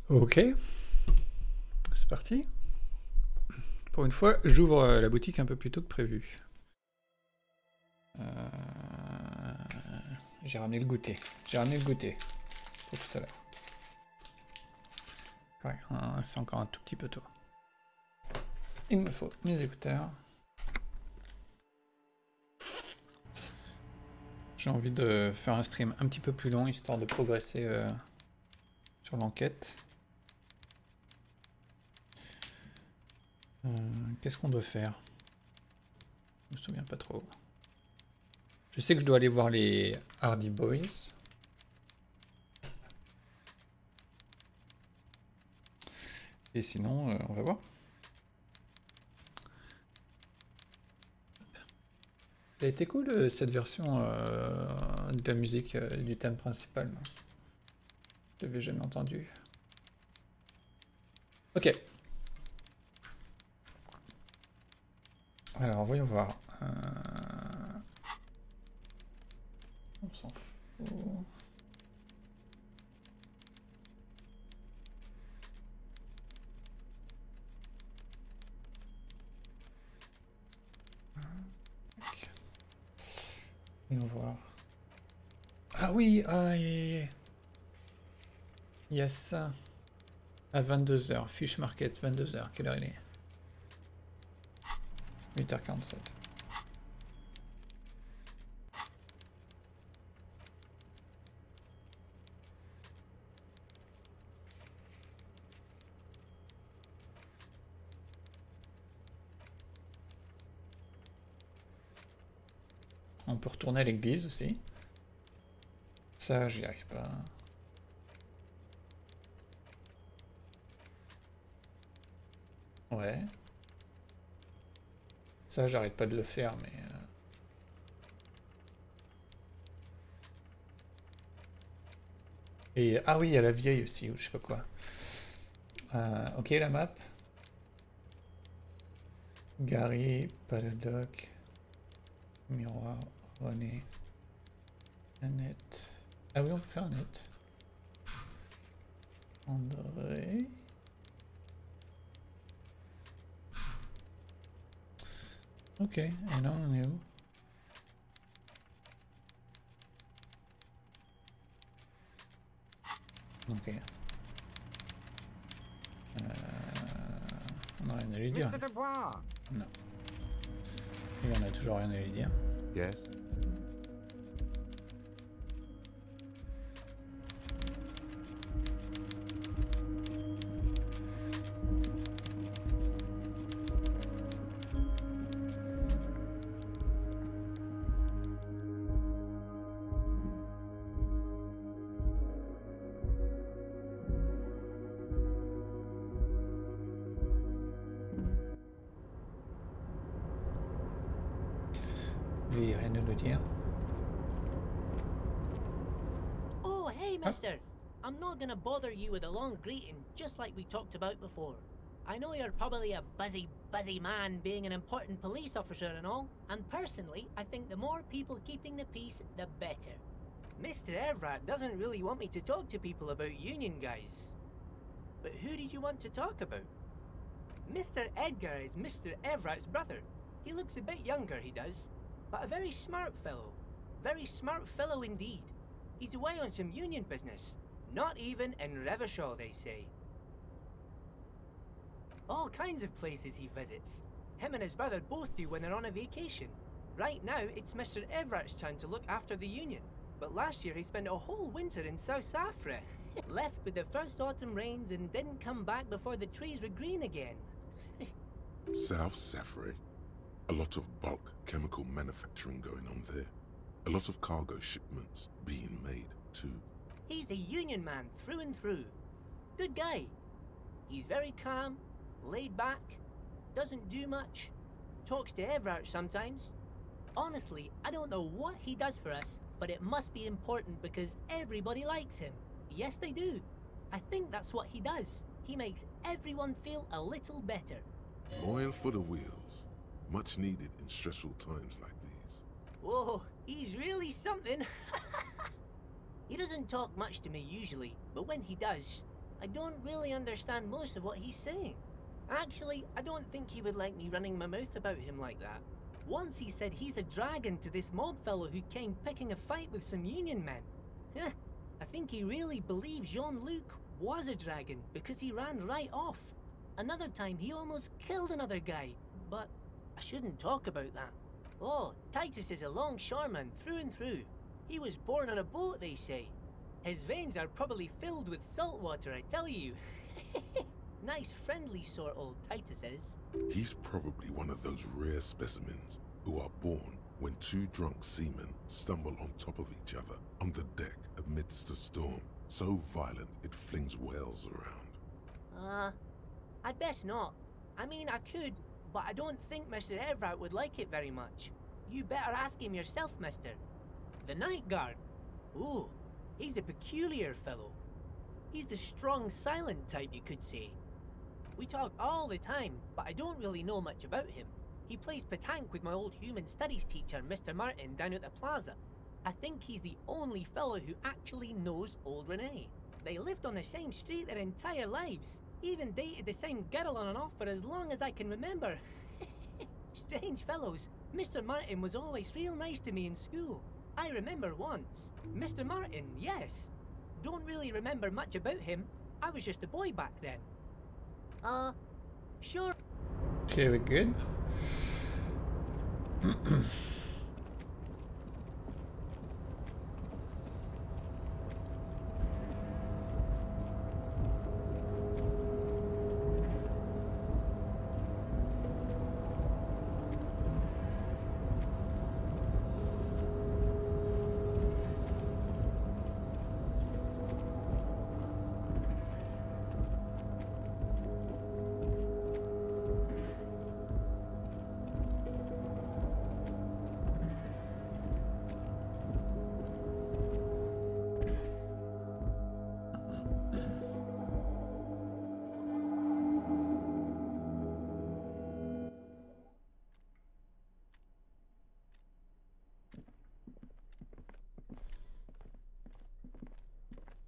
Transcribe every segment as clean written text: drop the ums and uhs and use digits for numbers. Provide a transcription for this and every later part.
Ok, c'est parti. Pour une fois, j'ouvre la boutique un peu plus tôt que prévu. J'ai ramené le goûter. Pour tout à l'heure. Ouais, c'est encore un tout petit peu tôt. Il me faut mes écouteurs. J'ai envie de faire un stream un petit peu plus long, histoire de progresser sur l'enquête. Qu'est-ce qu'on doit faire? Je me souviens pas trop. Je sais que je dois aller voir les Hardy Boys. Et sinon, on va voir. Ça a été cool cette version de la musique du thème principal. Je l'avais jamais entendu. Ok. Alors, voyons voir. On s'en fout. Voyons voir. Ah oui, ah, yes. À 22h, Fish Market, 22h. Quelle heure il est? 8h47. On peut retourner à l'église aussi. Ça, j'y arrive pas. Ouais. Ça, j'arrête pas de le faire, mais... Et... Ah oui, il y a la vieille aussi, ou je sais pas quoi. Ok, la map. Gary, Paladoc, Miroir, René, Annette. Ah oui, on peut faire Annette. André. Ok, et là on est où? Ok. On n'a rien à lui dire. Non. Et on a toujours rien à lui dire. Yes. Lui, rien à nous dire. Oh, hey, mister. I'm not gonna bother you with a long greeting, just like we talked about before. I know you're probably a busy man being an important police officer and all, and personally, I think the more people keeping the peace, the better. Mr. Evrat doesn't really want me to talk to people about union guys. But who did you want to talk about? Mr. Edgar is Mr. Evrat's brother. He looks a bit younger, he does, but a very smart fellow. Very smart fellow indeed. He's away on some union business. Not even in Revershaw, they say. All kinds of places he visits. Him and his brother both do when they're on a vacation. Right now, it's Mr. Everett's turn to look after the union. But last year he spent a whole winter in South Safra. Left with the first autumn rains and didn't come back before the trees were green again. South Safra. A lot of bulk chemical manufacturing going on there. A lot of cargo shipments being made, too. He's a union man through and through. Good guy. He's very calm, laid back, doesn't do much, talks to Everett sometimes. Honestly, I don't know what he does for us, but it must be important because everybody likes him. Yes, they do. I think that's what he does. He makes everyone feel a little better. Oil for the wheels. Much needed in stressful times like these. Whoa, he's really something. He doesn't talk much to me usually, but when he does, I don't really understand most of what he's saying. Actually, I don't think he would like me running my mouth about him like that. Once he said he's a dragon to this mob fellow who came picking a fight with some union men. Heh, I think he really believes Jean-Luc was a dragon because he ran right off. Another time he almost killed another guy, but I shouldn't talk about that. Oh, Titus is a longshoreman through and through. He was born on a boat, they say. His veins are probably filled with salt water, I tell you. Nice, friendly sort, old Titus is. He's probably one of those rare specimens who are born when two drunk seamen stumble on top of each other on the deck amidst a storm so violent it flings whales around. I'd best not. I mean, I could, but I don't think Mr. Everett would like it very much. You better ask him yourself, mister. The night guard. Ooh, he's a peculiar fellow. He's the strong, silent type, you could say. We talk all the time, but I don't really know much about him. He plays petanque with my old human studies teacher, Mr. Martin, down at the plaza. I think he's the only fellow who actually knows old Renee. They lived on the same street their entire lives. Even dated the same girl on and off for as long as I can remember. Strange fellows. Mr. Martin was always real nice to me in school. I remember once. Mr. Martin, yes. Don't really remember much about him. I was just a boy back then. Sure. Okay, we're good.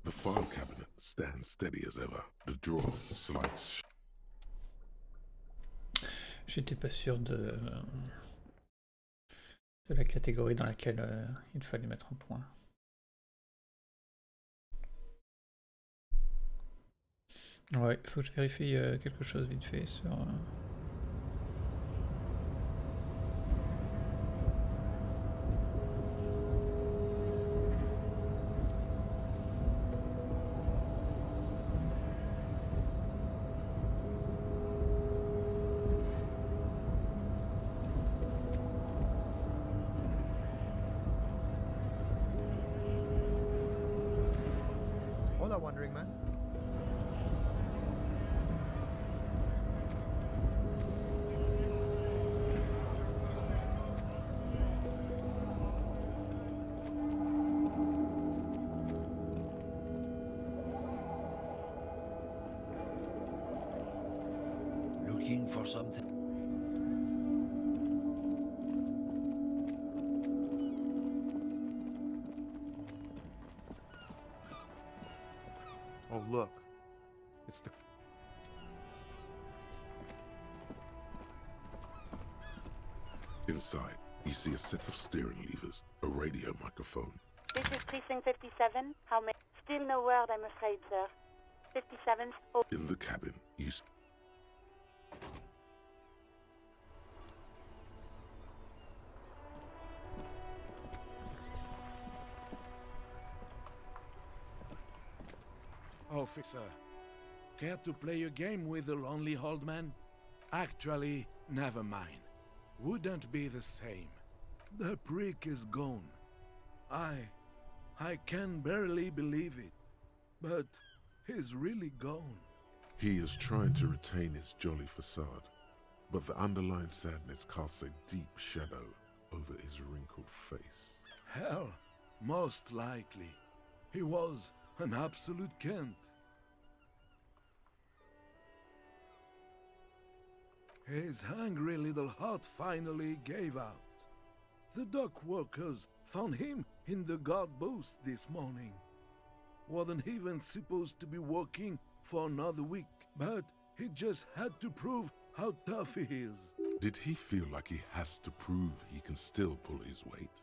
The file cabinet stands steady as ever. The drawer slides. J'étais pas sûr de la catégorie dans laquelle il fallait mettre un point. Ouais, il faut que je vérifie quelque chose vite fait sur... Wandering man. Looking for something. Oh, look. It's the... Inside, you see a set of steering levers, a radio microphone. This is Precinct 57. How many? Still no word, I'm afraid, sir. 57. Oh. In the cabin, you see... Officer, care to play a game with the lonely old man? Actually, never mind. Wouldn't be the same. The prick is gone. I can barely believe it. But he's really gone. He is trying to retain his jolly facade, but the underlying sadness casts a deep shadow over his wrinkled face. Hell, most likely. He was an absolute Kent. His hungry little heart finally gave out. The dock workers found him in the guard booth this morning. Wasn't even supposed to be working for another week, but he just had to prove how tough he is. Did he feel like he has to prove he can still pull his weight?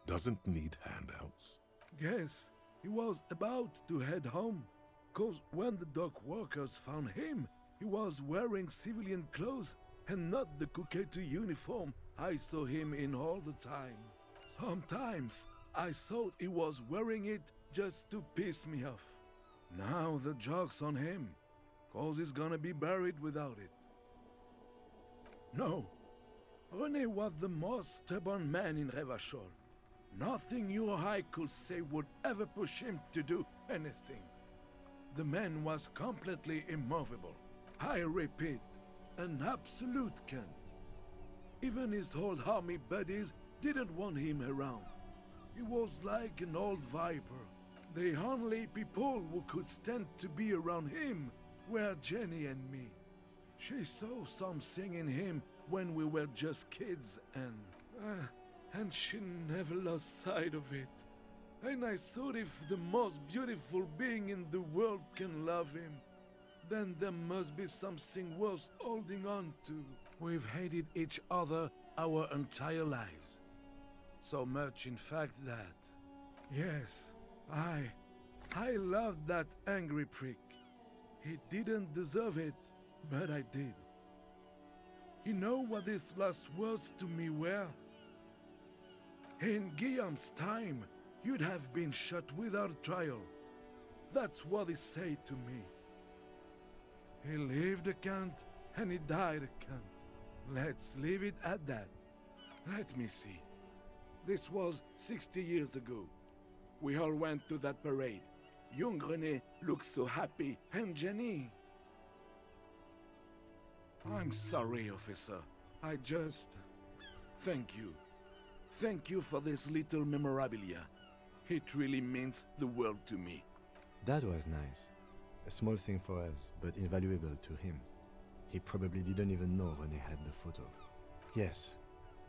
Doesn't need handouts? Guess he was about to head home, cause when the dock workers found him, he was wearing civilian clothes and not the Kuketu uniform I saw him in all the time. Sometimes I thought he was wearing it just to piss me off. Now the joke's on him, cause he's gonna be buried without it. No, René was the most stubborn man in Revachol. Nothing you or I could say would ever push him to do anything. The man was completely immovable. I repeat, an absolute cunt. Even his old army buddies didn't want him around. He was like an old viper. The only people who could stand to be around him were Jenny and me. She saw something in him when we were just kids and she never lost sight of it. And I thought if the most beautiful being in the world can love him, then there must be something worth holding on to. We've hated each other our entire lives. So much, in fact, that... Yes, I loved that angry prick. He didn't deserve it, but I did. You know what his last words to me were? In Guillaume's time, you'd have been shot without trial. That's what he said to me. He lived a cunt, and he died a cunt. Let's leave it at that. Let me see. This was 60 years ago. We all went to that parade. Young René looked so happy, and Jenny... I'm sorry, officer. I just... Thank you. Thank you for this little memorabilia. It really means the world to me. That was nice. A small thing for us, but invaluable to him. He probably didn't even know René had the photo. Yes,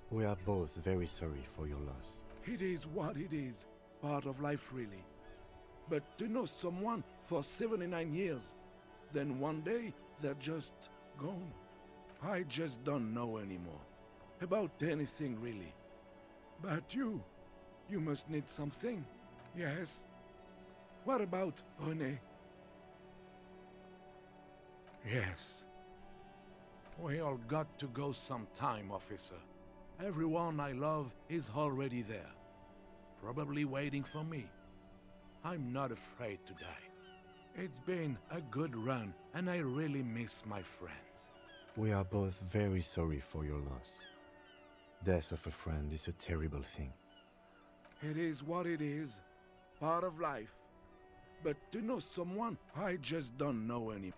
we are both very sorry for your loss. It is what it is. Part of life, really. But to know someone for 79 years, then one day they're just gone. I just don't know anymore. About anything, really. But you must need something. Yes? What about René? Yes. We all got to go sometime, officer. Everyone I love is already there. Probably waiting for me. I'm not afraid to die. It's been a good run, and I really miss my friends. We are both very sorry for your loss. Death of a friend is a terrible thing. It is what it is. Part of life. But to know someone I just don't know anymore.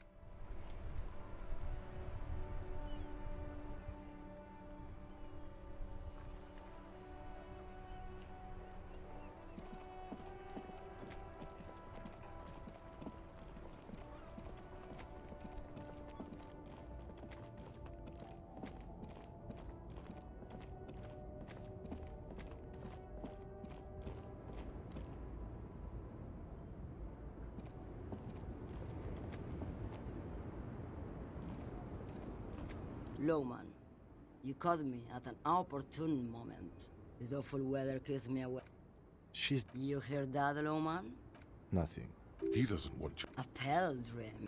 Lowman, you caught me at an opportune moment. This awful weather keeps me away. She's... You hear that, Lowman? nothing. He doesn't want you. A pale dream.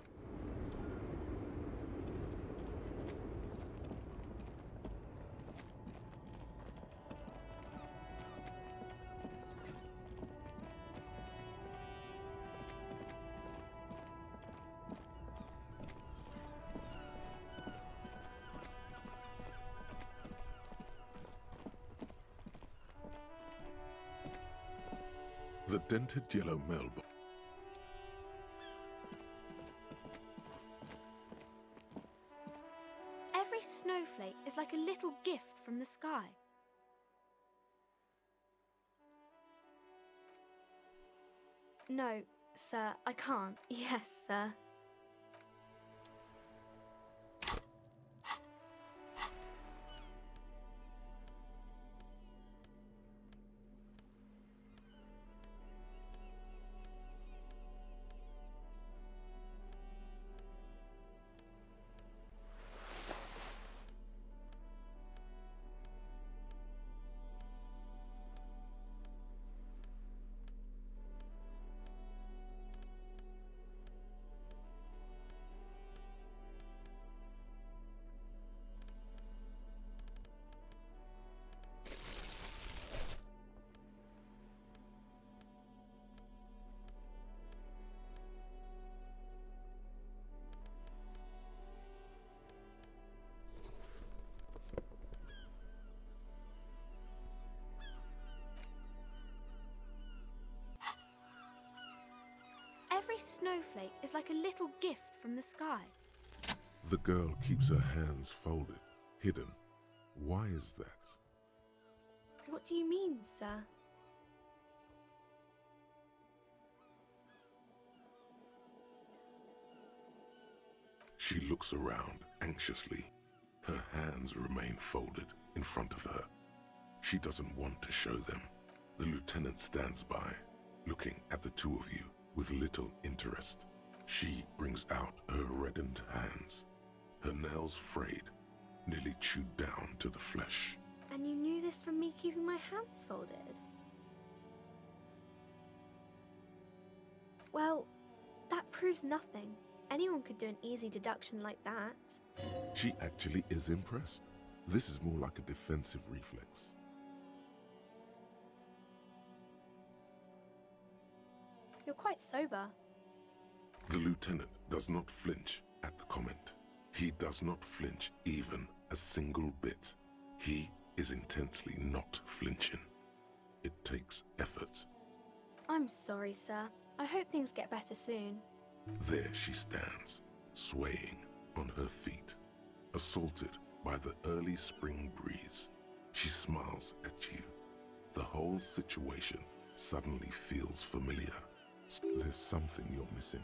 The dented yellow mailbox. Every snowflake is like a little gift from the sky. No, sir, I can't. Yes, sir. Every snowflake is like a little gift from the sky. The girl keeps her hands folded, hidden. Why is that? What do you mean, sir? She looks around anxiously. Her hands remain folded in front of her. She doesn't want to show them. The lieutenant stands by, looking at the two of you with little interest. She brings out her reddened hands, her nails frayed, nearly chewed down to the flesh. And you knew this from me keeping my hands folded? Well, that proves nothing. Anyone could do an easy deduction like that. She actually is impressed. This is more like a defensive reflex. You're quite sober. The lieutenant does not flinch at the comment. He does not flinch even a single bit. He is intensely not flinching. It takes effort. I'm sorry, sir. I hope things get better soon. There she stands, swaying on her feet, assaulted by the early spring breeze. She smiles at you. The whole situation suddenly feels familiar. There's something you're missing.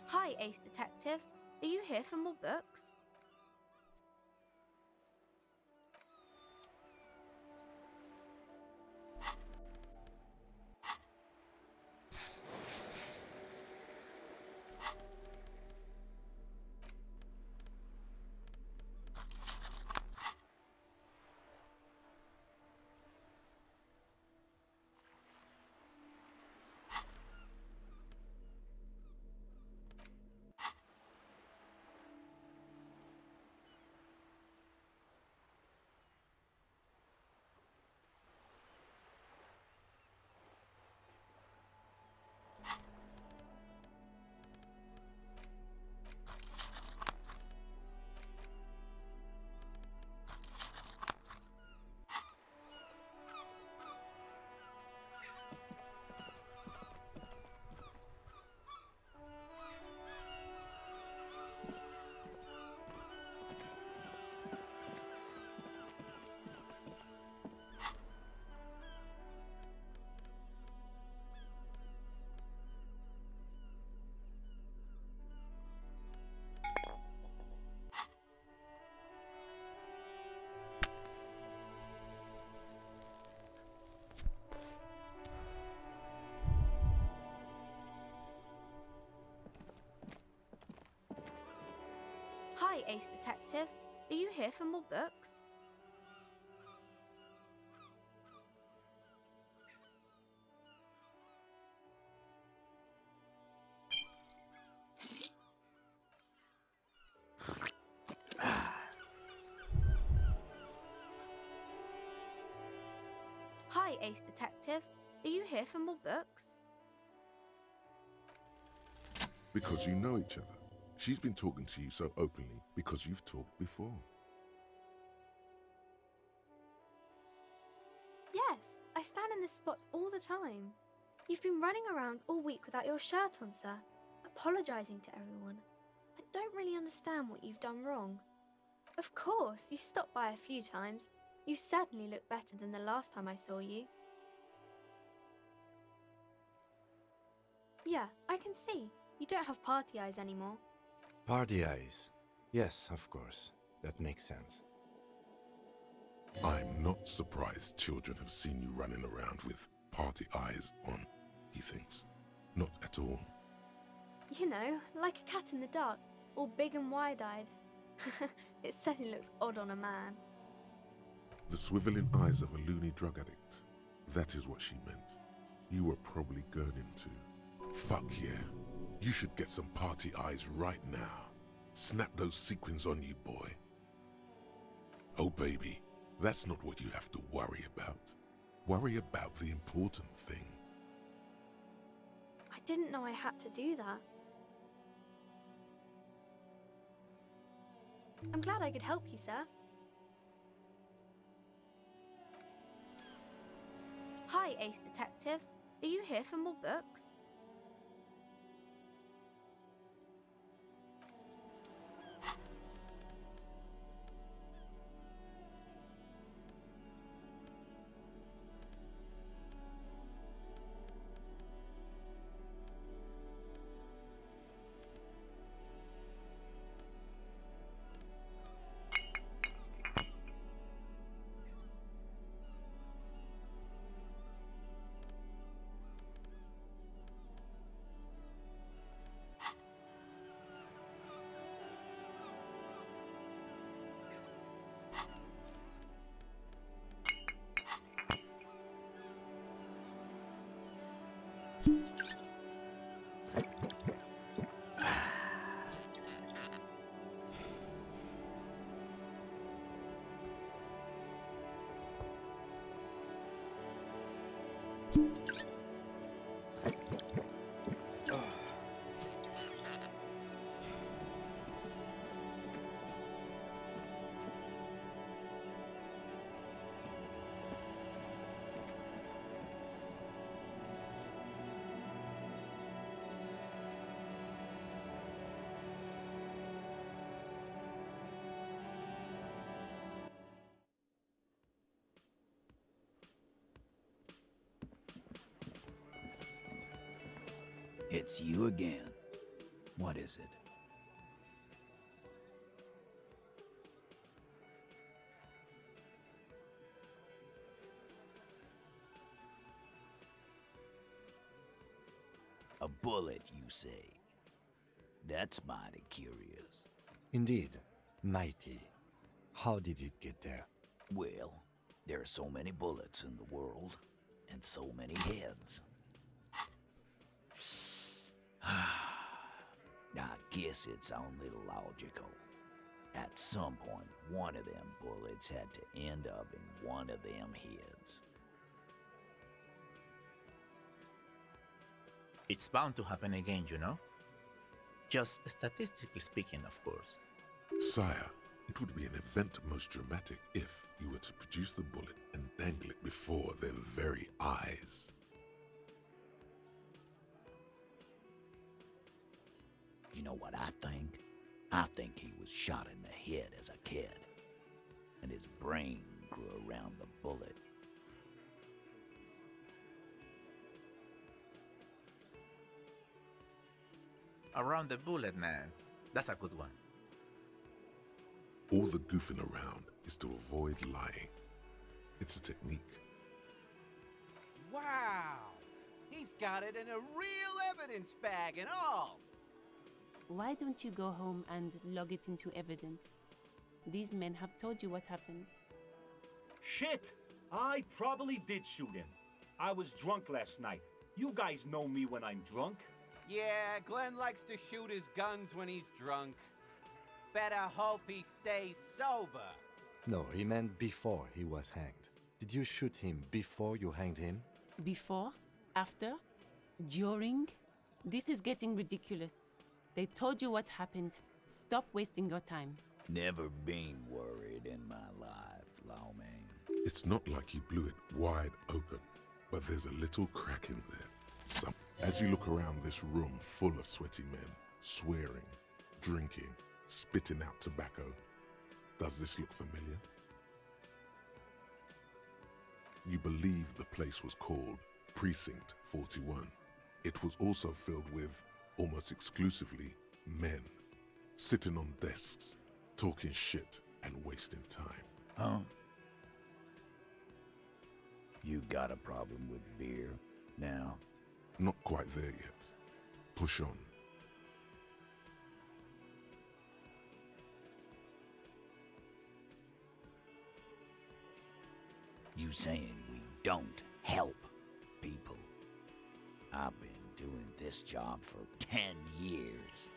Hi, Ace Detective. Are you here for more books? Hi, Ace Detective. Are you here for more books? Hi, Ace Detective. Are you here for more books? Because you know each other. She's been talking to you so openly because you've talked before. Yes, I stand in this spot all the time. You've been running around all week without your shirt on, sir, apologising to everyone. I don't really understand what you've done wrong. Of course, you've stopped by a few times. You certainly look better than the last time I saw you. Yeah, I can see. You don't have party eyes anymore. Party eyes. Yes, of course. That makes sense. I'm not surprised children have seen you running around with party eyes on, he thinks. Not at all. You know, like a cat in the dark, all big and wide-eyed. It certainly looks odd on a man. The swiveling eyes of a loony drug addict. That is what she meant. You were probably gurning too. Fuck yeah. You should get some party eyes right now. Snap those sequins on you, boy. Oh, baby, that's not what you have to worry about. Worry about the important thing. I didn't know I had to do that. I'm glad I could help you, sir. Hi, Ace Detective. Are you here for more books? It's you again. What is it? A bullet, you say? That's mighty curious. Indeed. Mighty. How did it get there? Well, there are so many bullets in the world, and so many heads. I guess it's only logical. At some point, one of them bullets had to end up in one of them heads. It's bound to happen again, you know? Just statistically speaking, of course. Sire, it would be an event most dramatic if you were to produce the bullet and dangle it before their very eyes. You know what I think? I think he was shot in the head as a kid, and his brain grew around the bullet. Around the bullet, man. That's a good one. All the goofing around is to avoid lying. It's a technique. Wow! He's got it in a real evidence bag and all! Why don't you go home and log it into evidence? These men have told you what happened. Shit! I probably did shoot him. I was drunk last night. You guys know me when I'm drunk. Yeah, Glenn likes to shoot his guns when he's drunk. Better hope he stays sober. No, he meant before he was hanged. Did you shoot him before you hanged him? Before? After? During? This is getting ridiculous. They told you what happened. Stop wasting your time. Never been worried in my life, Lawman. It's not like he blew it wide open, but there's a little crack in there. As you look around this room full of sweaty men, swearing, drinking, spitting out tobacco, does this look familiar? You believe the place was called Precinct 41. It was also filled with, almost exclusively, men, sitting on desks, talking shit and wasting time. Huh? You got a problem with beer now? Not quite there yet. Push on. You saying we don't help people? I've been doing this job for 10 years.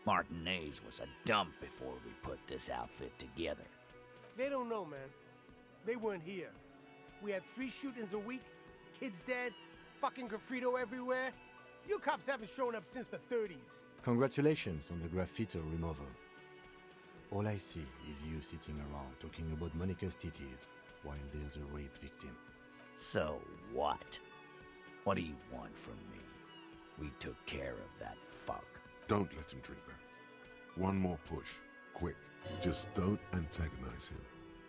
Martinez was a dump before we put this outfit together. They don't know, man. They weren't here. We had 3 shootings a week, kids dead, fucking graffito everywhere. You cops haven't shown up since the 30s. Congratulations on the graffito removal. All I see is you sitting around talking about Monica's titties while there's a rape victim. So what? What do you want from me? We took care of that fuck. Don't let him drink that. One more push. Quick. Just don't antagonize him.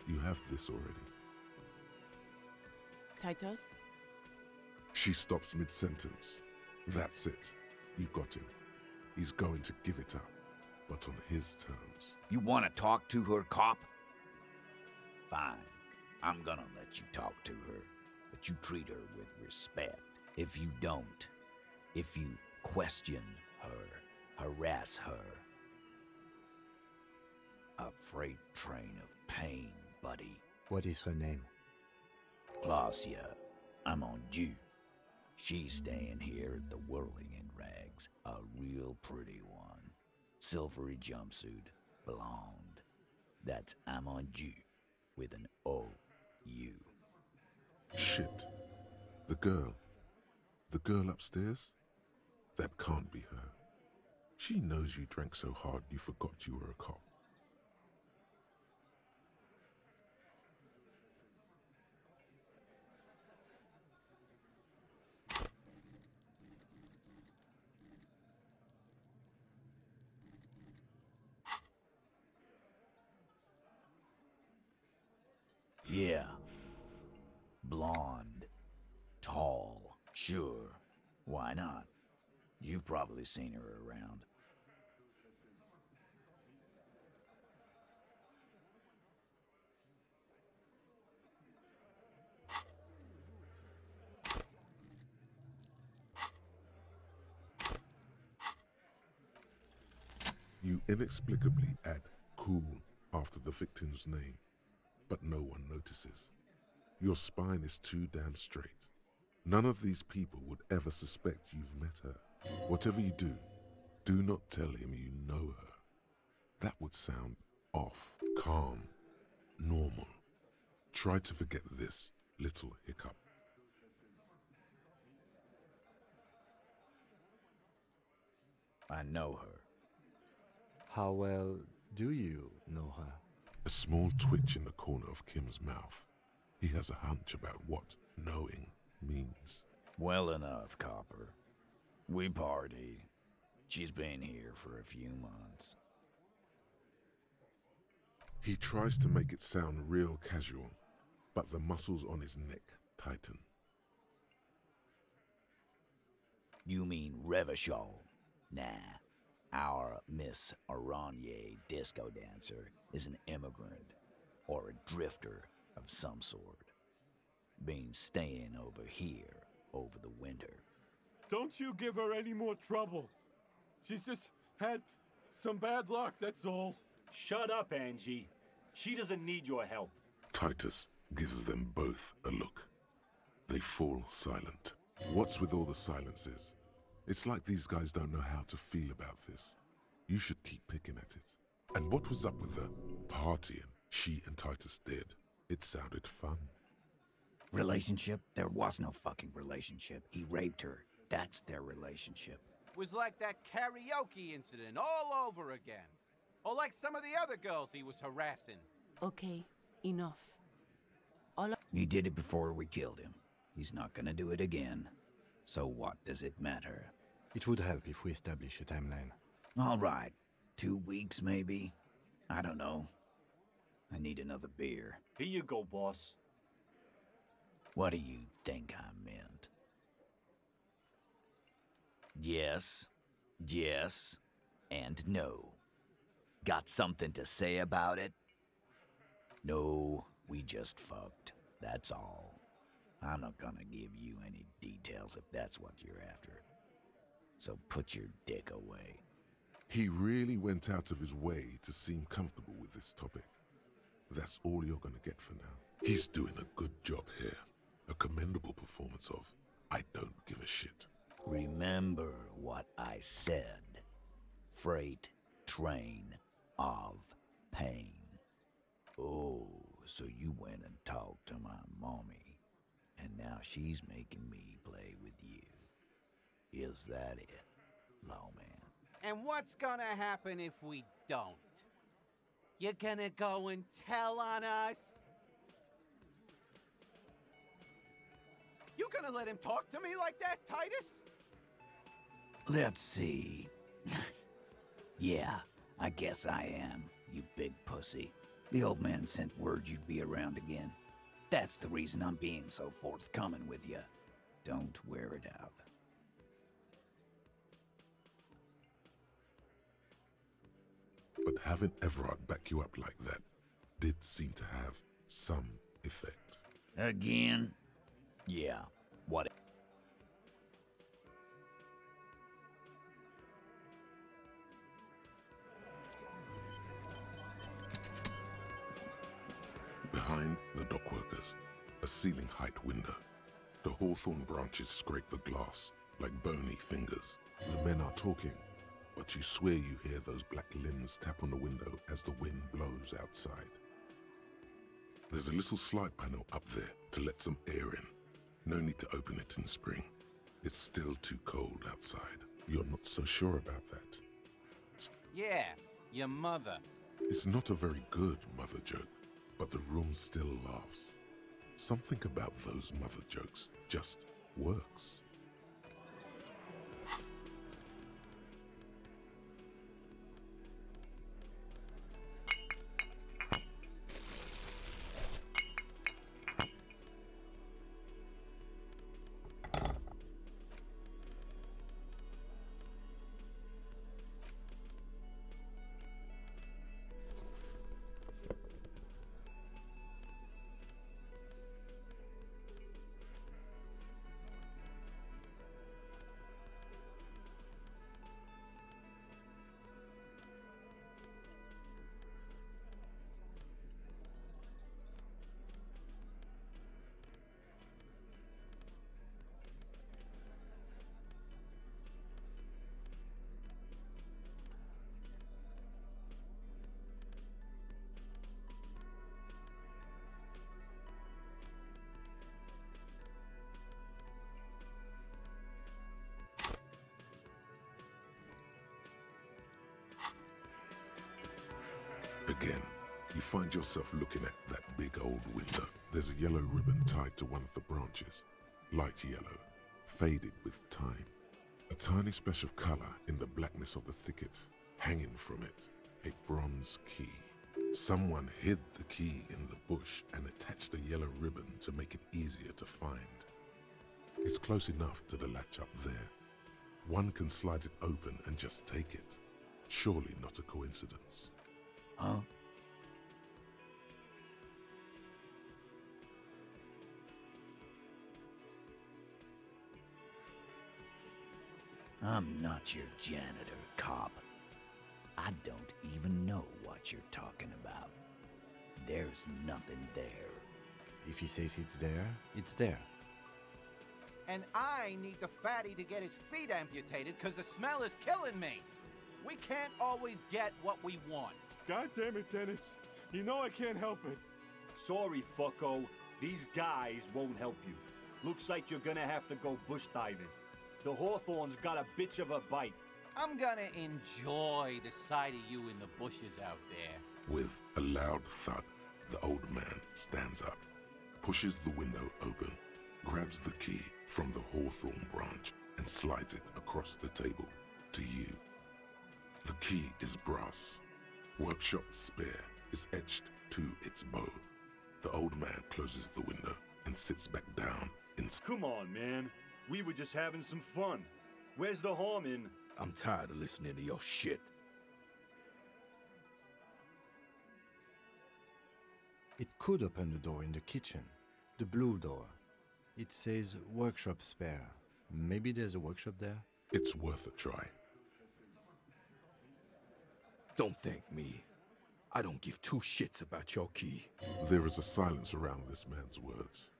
You have this already. Titus? She stops mid-sentence. That's it. You got him. He's going to give it up, but on his terms. You want to talk to her, cop? Fine. I'm gonna let you talk to her, but you treat her with respect. If you don't, if you question her, harass her, a freight train of pain, buddy. What is her name? Glacia. I'm on due. She's staying here at the Whirling in Rags, a real pretty one. Silvery jumpsuit, blonde. That's I'm on due with an O-U. Shit. The girl upstairs? That can't be her. She knows you drank so hard you forgot you were a cop. Yeah. Blonde. Tall. Sure. Why not? You've probably seen her around. You inexplicably add cool after the victim's name, but no one notices. Your spine is too damn straight. None of these people would ever suspect you've met her. Whatever you do not tell him you know her. That would sound off, calm, normal. Try to forget this little hiccup. I know her. How well do you know her? A small twitch in the corner of Kim's mouth. He has a hunch about what knowing means. Well enough, Copper. We partied. She's been here for a few months. He tries to make it sound real casual, but the muscles on his neck tighten. You mean Revachol? Nah. Our Miss Aranye disco dancer is an immigrant or a drifter of some sort. Been staying over here over the winter. Don't you give her any more trouble. She's just had some bad luck, that's all. Shut up, Angie. She doesn't need your help. Titus gives them both a look. They fall silent. What's with all the silences? It's like these guys don't know how to feel about this. You should keep picking at it. And what was up with the partying she and Titus did? It sounded fun. Relationship? There was no fucking relationship. He raped her. That's their relationship. Was like that karaoke incident all over again. Or like some of the other girls he was harassing. Okay, enough. He did it before we killed him. He's not gonna do it again. So what does it matter? It would help if we establish a timeline. All right. 2 weeks, maybe? I don't know. I need another beer. Here you go, boss. What do you think I meant? Yes, yes, and no. Got something to say about it? No, we just fucked. That's all. I'm not gonna give you any details if that's what you're after. So put your dick away. He really went out of his way to seem comfortable with this topic. That's all you're gonna get for now. He's doing a good job here. A commendable performance of I don't give a shit. Remember what I said. Freight train of pain. Oh, so you went and talked to my mommy, and now she's making me play with you. Is that it, lawman? And what's gonna happen if we don't? You're gonna go and tell on us? You gonna let him talk to me like that, Titus? Let's see. Yeah, I guess I am, you big pussy. The old man sent word you'd be around again. That's the reason I'm being so forthcoming with you. Don't wear it out. But having Everard back you up like that did seem to have some effect. Again? Yeah, what? Behind the dockworkers, a ceiling-height window. The hawthorn branches scrape the glass like bony fingers. The men are talking, but you swear you hear those black limbs tap on the window as the wind blows outside. There's a little slide panel up there to let some air in. No need to open it in spring. It's still too cold outside. You're not so sure about that. Yeah, your mother. It's not a very good mother joke, but the room still laughs. Something about those mother jokes just works. Again, you find yourself looking at that big old window. There's a yellow ribbon tied to one of the branches. Light yellow, faded with time. A tiny splash of color in the blackness of the thicket. Hanging from it, a bronze key. Someone hid the key in the bush and attached a yellow ribbon to make it easier to find. It's close enough to the latch up there. One can slide it open and just take it. Surely not a coincidence. Huh? I'm not your janitor, cop. I don't even know what you're talking about. There's nothing there. If he says it's there, it's there. And I need the fatty to get his feet amputated because the smell is killing me. We can't always get what we want. God damn it, Dennis. You know I can't help it. Sorry, fucko. These guys won't help you. Looks like you're gonna have to go bush diving. The Hawthorne's got a bitch of a bite. I'm gonna enjoy the sight of you in the bushes out there. With a loud thud, the old man stands up, pushes the window open, grabs the key from the hawthorn branch and slides it across the table to you. The key is brass. Workshop spare is etched to its bow. The old man closes the window and sits back down in... Come on, man. We were just having some fun. Where's the harm in... I'm tired of listening to your shit. It could open the door in the kitchen. The blue door. It says workshop spare. Maybe there's a workshop there? It's worth a try. Don't thank me. I don't give two shits about your key. There is a silence around this man's words.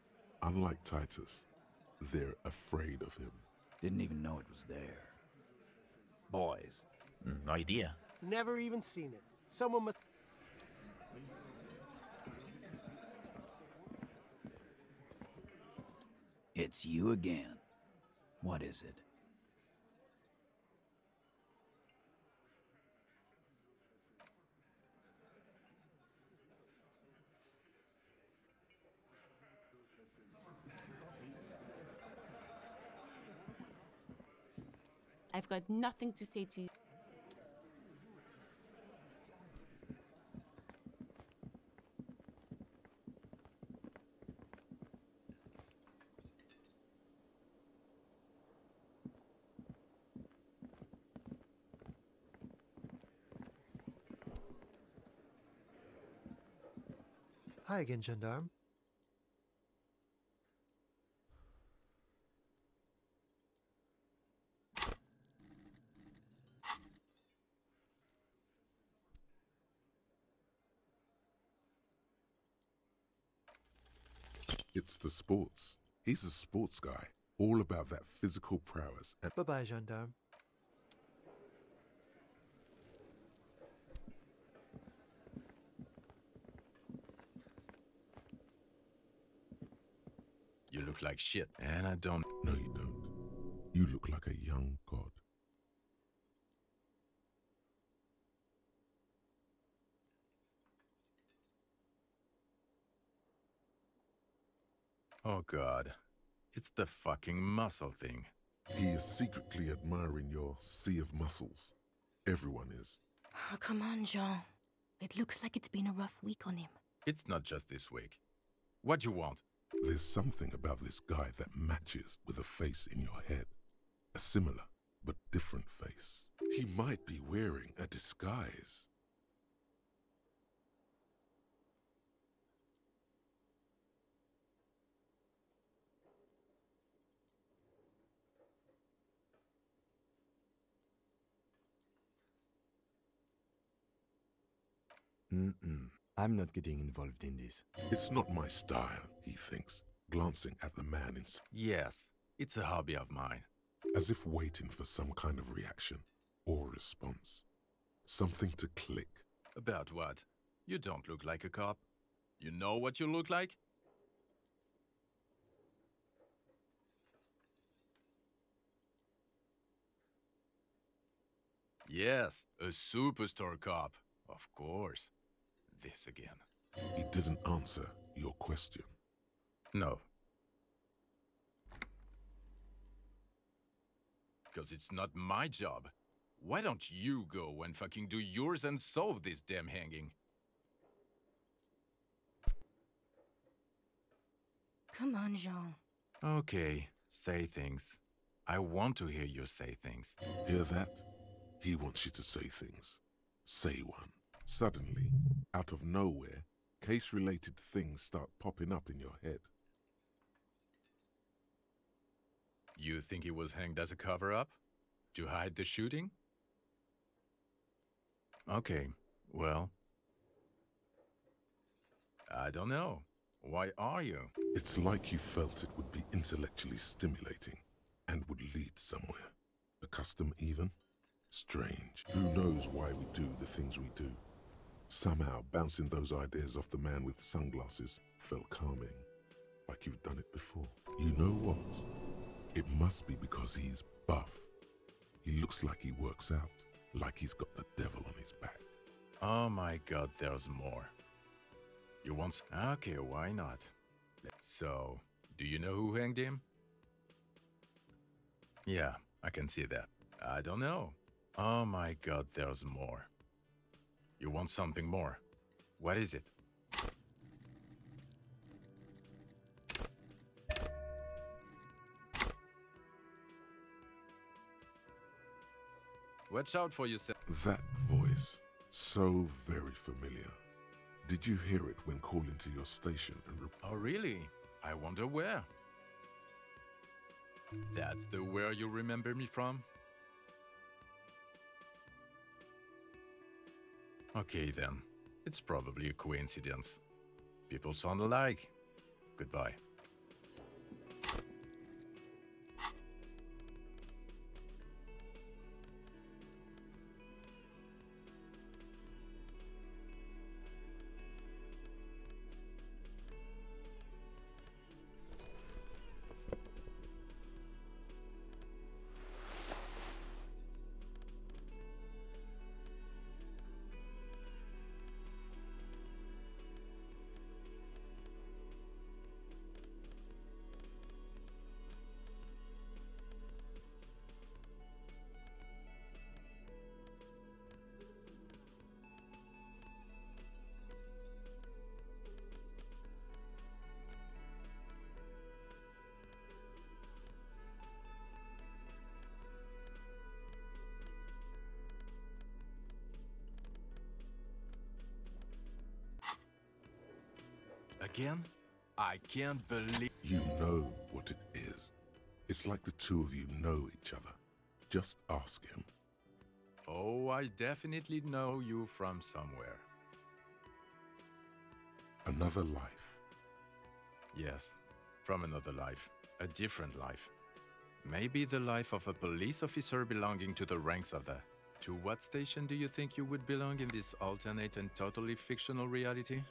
Unlike Titus, they're afraid of him. Didn't even know it was there. Boys. No idea. Never even seen it. Someone must... It's you again. What is it? I've got nothing to say to you. Hi again, gendarme. It's the sports. He's a sports guy, all about that physical prowess. And Bye-bye, gendarme. You look like shit, and I don't... No, you don't. You look like a young god. Oh God. It's the fucking muscle thing. He is secretly admiring your sea of muscles. Everyone is. Oh, come on, Jean. It looks like it's been a rough week on him. It's not just this week. What you want? There's something about this guy that matches with a face in your head. A similar, but different face. He might be wearing a disguise. I'm not getting involved in this. It's not my style, he thinks, glancing at the man in... Yes, it's a hobby of mine. As if waiting for some kind of reaction or response. Something to click. About what? You don't look like a cop. You know what you look like? Yes, a superstar cop. Of course. This again. He didn't answer your question. No. Because it's not my job. Why don't you go and fucking do yours and solve this damn hanging? Come on, Jean. Okay, say things. I want to hear you say things. Hear that? He wants you to say things. Say one. Suddenly, out of nowhere, case-related things start popping up in your head. You think he was hanged as a cover-up? To hide the shooting? Okay, well... I don't know. Why are you? It's like you felt it would be intellectually stimulating and would lead somewhere. A custom even? Strange. Who knows why we do the things we do? Somehow, bouncing those ideas off the man with sunglasses felt calming. like you've done it before. You know what? It must be because he's buff. He looks like he works out, like he's got the devil on his back. Oh my god, there's more. You want... Okay, why not? So, do you know who hanged him? Yeah, I can see that. I don't know. Oh my god, there's more. You want something more? What is it? Watch out for yourself. That voice, so very familiar. Did you hear it when calling to your station and... Oh really? I wonder where. That's the where you remember me from? Okay then, it's probably a coincidence. People sound alike. Goodbye. Again? I can't believe... You know what it is. It's like the two of you know each other. Just ask him. Oh, I definitely know you from somewhere. Another life. Yes, from another life. A different life. Maybe the life of a police officer belonging to the ranks of the... To what station do you think you would belong in this alternate and totally fictional reality?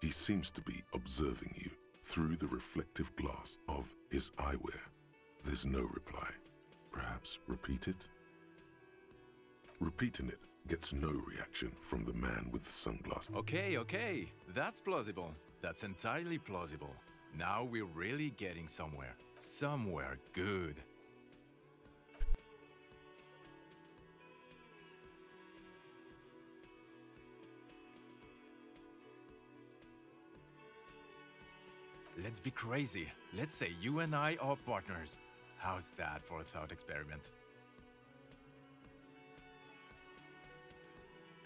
He seems to be observing you through the reflective glass of his eyewear. There's no reply. Perhaps repeat it? Repeating it gets no reaction from the man with the sunglasses. Okay, that's plausible. That's entirely plausible. Now we're really getting somewhere. Somewhere good. Let's be crazy. Let's say you and I are partners. How's that for a thought experiment?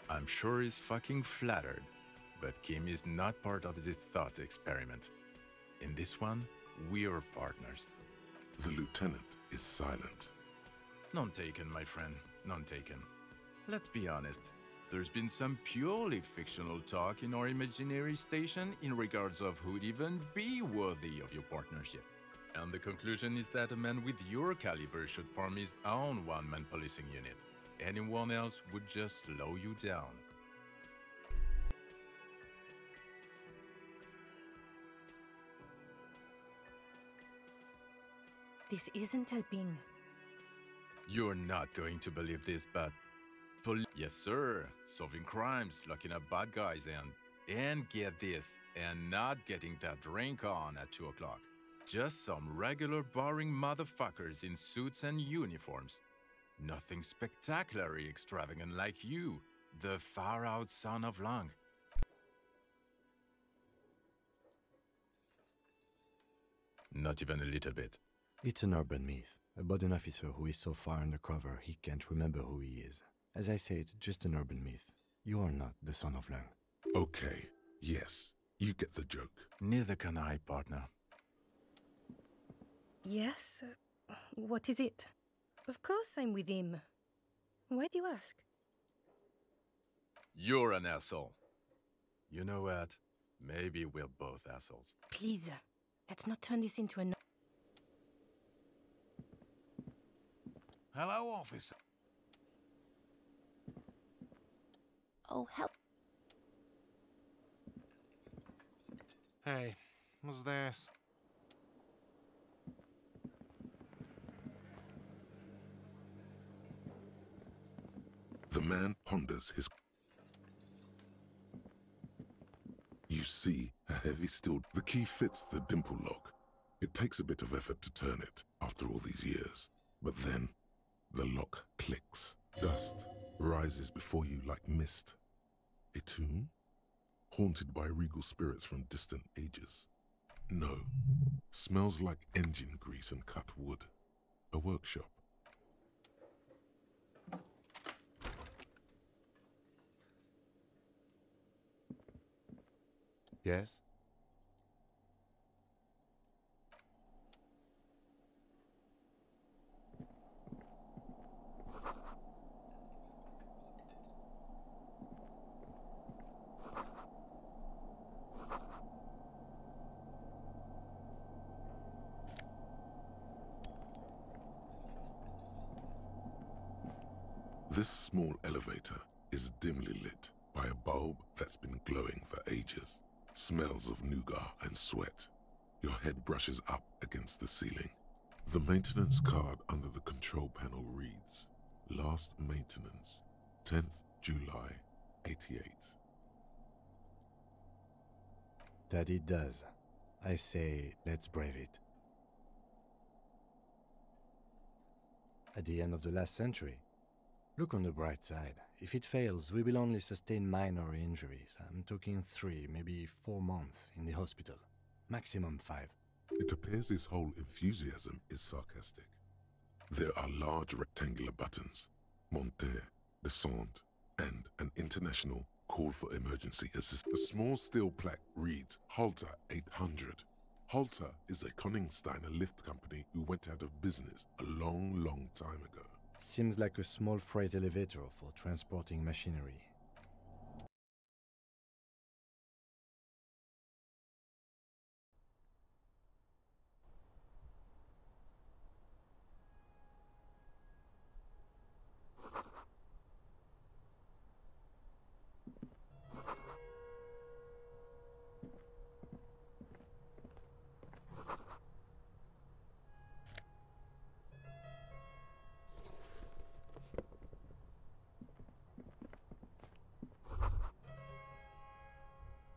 I'm sure he's fucking flattered, but Kim is not part of this thought experiment. In this one, we're partners. The lieutenant is silent. None taken, my friend. None taken. Let's be honest. There's been some purely fictional talk in our imaginary station in regards of who'd even be worthy of your partnership. And the conclusion is that a man with your caliber should form his own one-man policing unit. Anyone else would just slow you down. This isn't helping. You're not going to believe this, but... Yes, sir. Solving crimes, locking up bad guys, and get this, and not getting that drink on at 2 o'clock. Just some regular boring motherfuckers in suits and uniforms. Nothing spectacularly extravagant like you, the far-out son of Lang. Not even a little bit. It's an urban myth about an officer who is so far undercover he can't remember who he is. As I said, just an urban myth. You are not the son of Lang. Okay, yes, you get the joke. Neither can I, partner. Yes? What is it? Of course I'm with him. Why do you ask? You're an asshole. You know what? Maybe we're both assholes. Please, let's not turn this into an... Hello, officer. Oh, help. Hey, what's this? The man ponders his... You see a heavy steel... The key fits the dimple lock. It takes a bit of effort to turn it after all these years. But then, the lock clicks. Dust rises before you like mist. A tomb? Haunted by regal spirits from distant ages. No. Smells like engine grease and cut wood. A workshop. Yes? This small elevator is dimly lit by a bulb that's been glowing for ages. Smells of nougat and sweat. Your head brushes up against the ceiling. The maintenance card under the control panel reads, Last maintenance, 10th July, 88. That it does. I say, let's brave it. At the end of the last century, look on the bright side. If it fails, we will only sustain minor injuries. I'm talking 3, maybe 4 months in the hospital. Maximum 5. It appears his whole enthusiasm is sarcastic. There are large rectangular buttons, monter, descente, and an international call for emergency assistance. A small steel plaque reads, Halter 800. Halter is a Koningsteiner lift company who went out of business a long, long time ago. Seems like a small freight elevator for transporting machinery.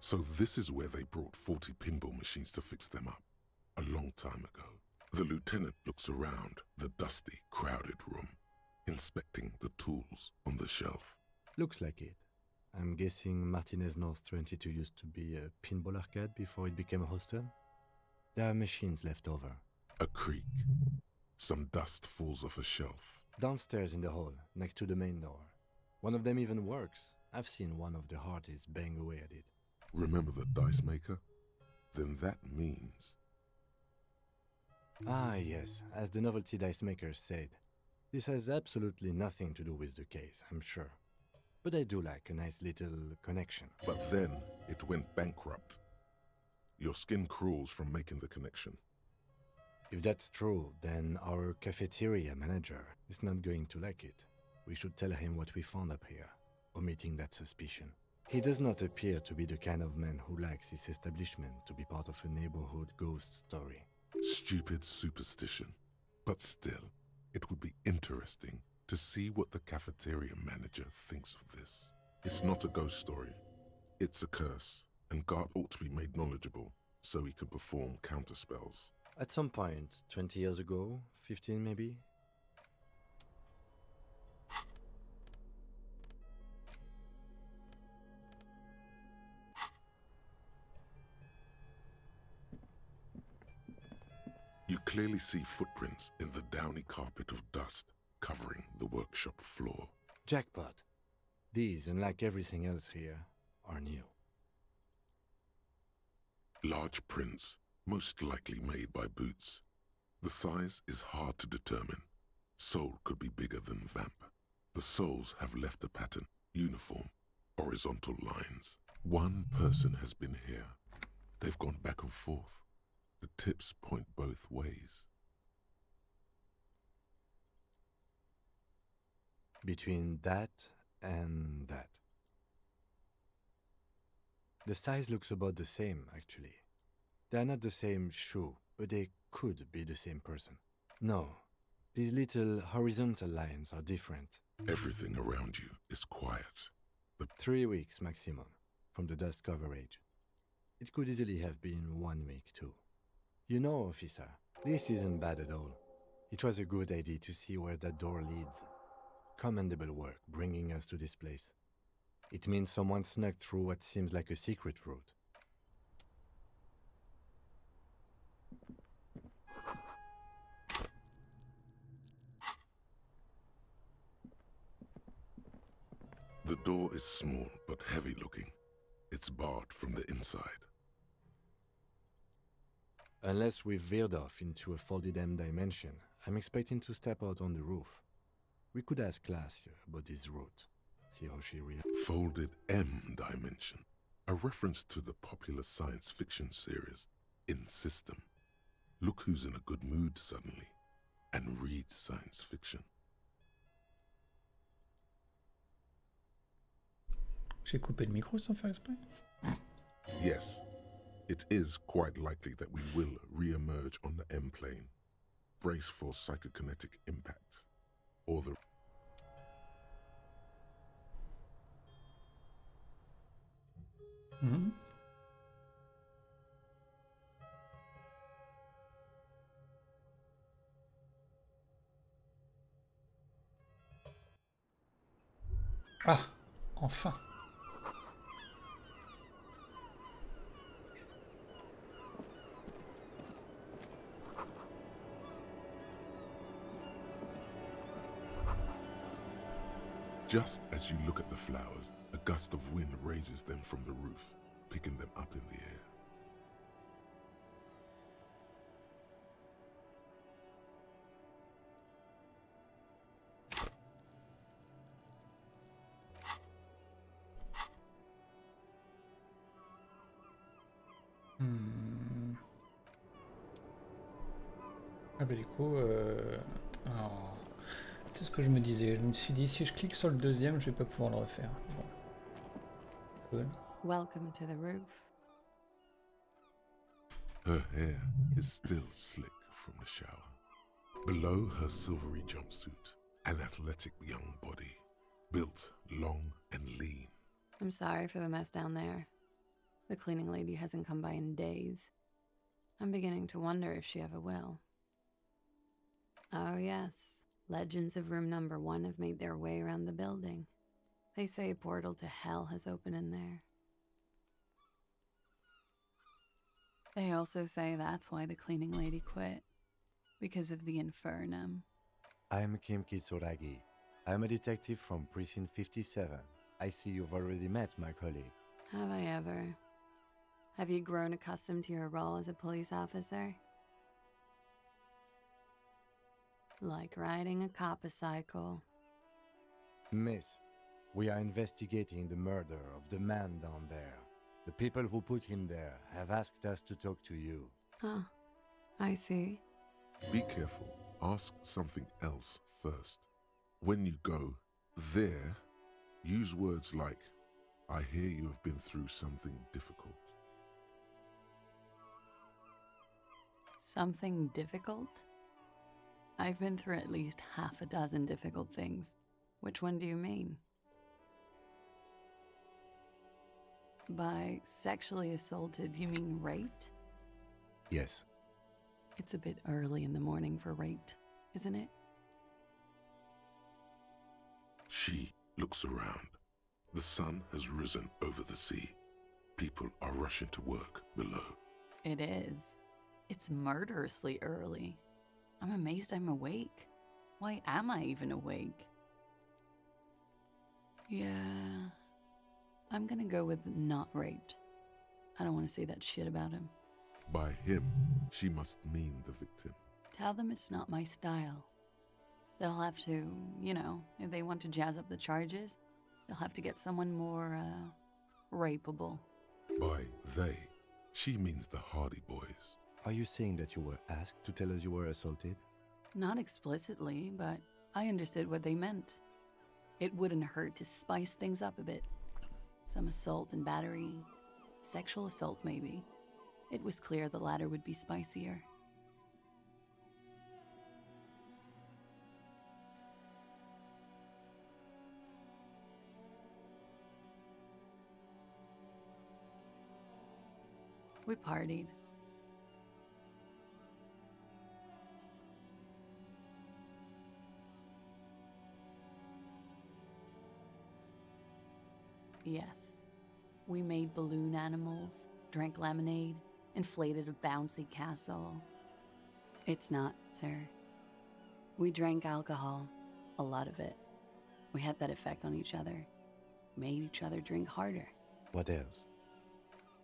So this is where they brought 40 pinball machines to fix them up, a long time ago. The lieutenant looks around the dusty, crowded room, inspecting the tools on the shelf. Looks like it. I'm guessing Martinez North 22 used to be a pinball arcade before it became a hostel? There are machines left over. A creak. Some dust falls off a shelf. Downstairs in the hall, next to the main door. One of them even works. I've seen one of the Harties bang away at it. Remember the dice maker? Then that means... Ah, yes, as the novelty dice maker said. This has absolutely nothing to do with the case, I'm sure. But I do like a nice little connection. But then it went bankrupt. Your skin crawls from making the connection. If that's true, then our cafeteria manager is not going to like it. We should tell him what we found up here, omitting that suspicion. He does not appear to be the kind of man who likes his establishment to be part of a neighborhood ghost story. Stupid superstition. But still, it would be interesting to see what the cafeteria manager thinks of this. It's not a ghost story. It's a curse, and Gart ought to be made knowledgeable so he can perform counterspells. At some point, 20 years ago, 15 maybe? You clearly see footprints in the downy carpet of dust covering the workshop floor. Jackpot. These, unlike everything else here, are new. Large prints, most likely made by Boots. The size is hard to determine. Sole could be bigger than Vamp. The soles have left a pattern, uniform, horizontal lines. One person has been here. They've gone back and forth. The tips point both ways. Between that and that. The size looks about the same, actually. They're not the same shoe, but they could be the same person. No, these little horizontal lines are different. Everything around you is quiet. 3 weeks maximum from the dust coverage. It could easily have been 1 week too. You know, officer, this isn't bad at all. It was a good idea to see where that door leads. Commendable work bringing us to this place. It means someone snuck through what seems like a secret route. The door is small but heavy looking. It's barred from the inside. Unless we've veered off into a folded M dimension, I'm expecting to step out on the roof. We could ask Glacia about this route. See how she reacts. Folded M dimension. A reference to the popular science fiction series, In System. Look who's in a good mood suddenly and reads science fiction. J'ai coupé le micro sans faire exprès. Yes, it is quite likely that we will re-emerge on the M plane. Brace for psychokinetic impact. Or the... Mhm. Ah, enfin. Just as you look at the flowers, a gust of wind raises them from the roof, picking them up in the air. Ah bah du coup, alors, c'est ce que je me disais. Je me suis dit, si je clique sur le deuxième, je vais pas pouvoir le refaire. Bon. Cool. Welcome to the roof. Her hair is still slick from the shower. Below her silvery jumpsuit, an athletic young body, built long and lean. I'm sorry for the mess down there. The cleaning lady hasn't come by in days. I'm beginning to wonder if she ever will. Oh yes, legends of room number 1 have made their way around the building. They say a portal to hell has opened in there. They also say that's why the cleaning lady quit. Because of the infernum. I'm Kim Kitsuragi. I'm a detective from Precinct 57. I see you've already met my colleague. Have I ever? Have you grown accustomed to your role as a police officer? Like riding a coppercycle. Miss, we are investigating the murder of the man down there. The people who put him there have asked us to talk to you. Huh. I see. Be careful. Ask something else first. When you go there, use words like, I hear you have been through something difficult. Something difficult? I've been through at least half a dozen difficult things. Which one do you mean? By sexually assaulted, you mean raped? Yes. It's a bit early in the morning for raped, isn't it? She looks around. The sun has risen over the sea. People are rushing to work below. It is. It's murderously early. I'm amazed I'm awake. Why am I even awake? Yeah, I'm gonna go with not raped. I don't want to say that shit about him. By him, she must mean the victim. Tell them it's not my style. They'll have to, you know, if they want to jazz up the charges, they'll have to get someone more, rapeable. By they, she means the Hardy Boys. Are you saying that you were asked to tell us you were assaulted? Not explicitly, but I understood what they meant. It wouldn't hurt to spice things up a bit. Some assault and battery. Sexual assault, maybe. It was clear the latter would be spicier. We partied. Yes. We made balloon animals, drank lemonade, inflated a bouncy castle. It's not, sir. We drank alcohol, a lot of it. We had that effect on each other. Made each other drink harder. What else?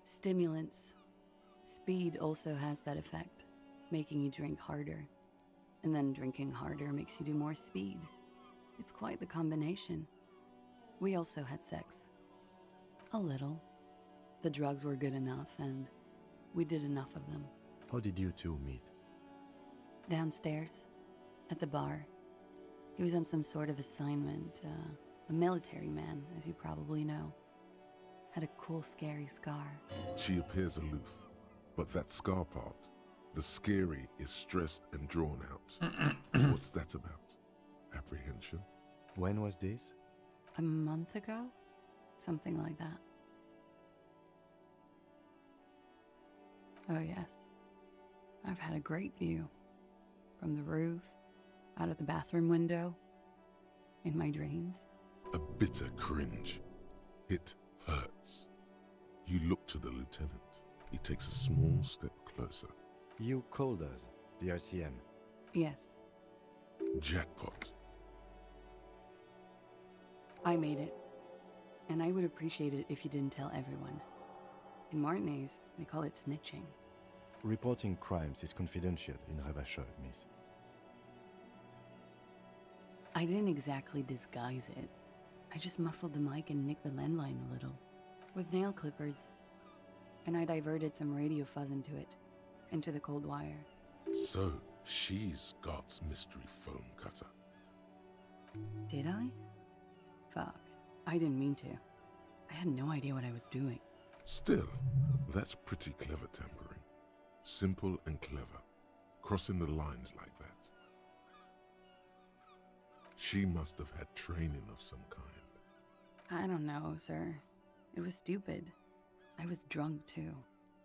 Stimulants. Speed also has that effect, making you drink harder. And then drinking harder makes you do more speed. It's quite the combination. We also had sex. A little. The drugs were good enough, and we did enough of them. How did you two meet? Downstairs, at the bar. He was on some sort of assignment, a military man, as you probably know. Had a cool, scary scar. She appears aloof, but that scar part, the scary, is stressed and drawn out. What's that about? Apprehension? When was this? A month ago? Something like that. Oh yes. I've had a great view. From the roof, out of the bathroom window, in my dreams. A bitter cringe. It hurts. You look to the lieutenant. He takes a small step closer. You called us, the RCM. Yes. Jackpot. I made it. And I would appreciate it if you didn't tell everyone. In Martinez, they call it snitching. Reporting crimes is confidential in Revachol, miss. I didn't exactly disguise it. I just muffled the mic and nicked the landline a little. With nail clippers. And I diverted some radio fuzz into it. Into the cold wire. So, she's God's mystery phone cutter. Did I? Fuck. I didn't mean to. I had no idea what I was doing. Still, that's pretty clever tampering. Simple and clever. Crossing the lines like that. She must have had training of some kind. I don't know, sir. It was stupid. I was drunk, too.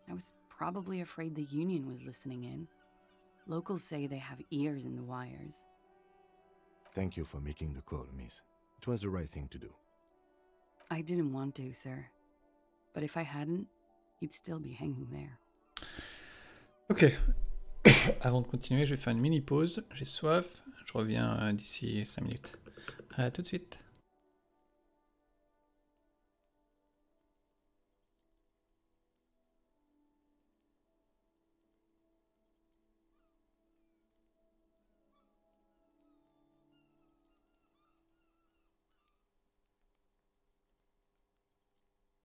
I was probably afraid the union was listening in. Locals say they have ears in the wires. Thank you for making the call, miss. It was the right thing to do. I didn't want to, sir. But if I hadn't, he'd still be hanging there. Ok. Avant de continuer, je vais faire une mini pause. J'ai soif. Je reviens d'ici 5 minutes. À tout de suite.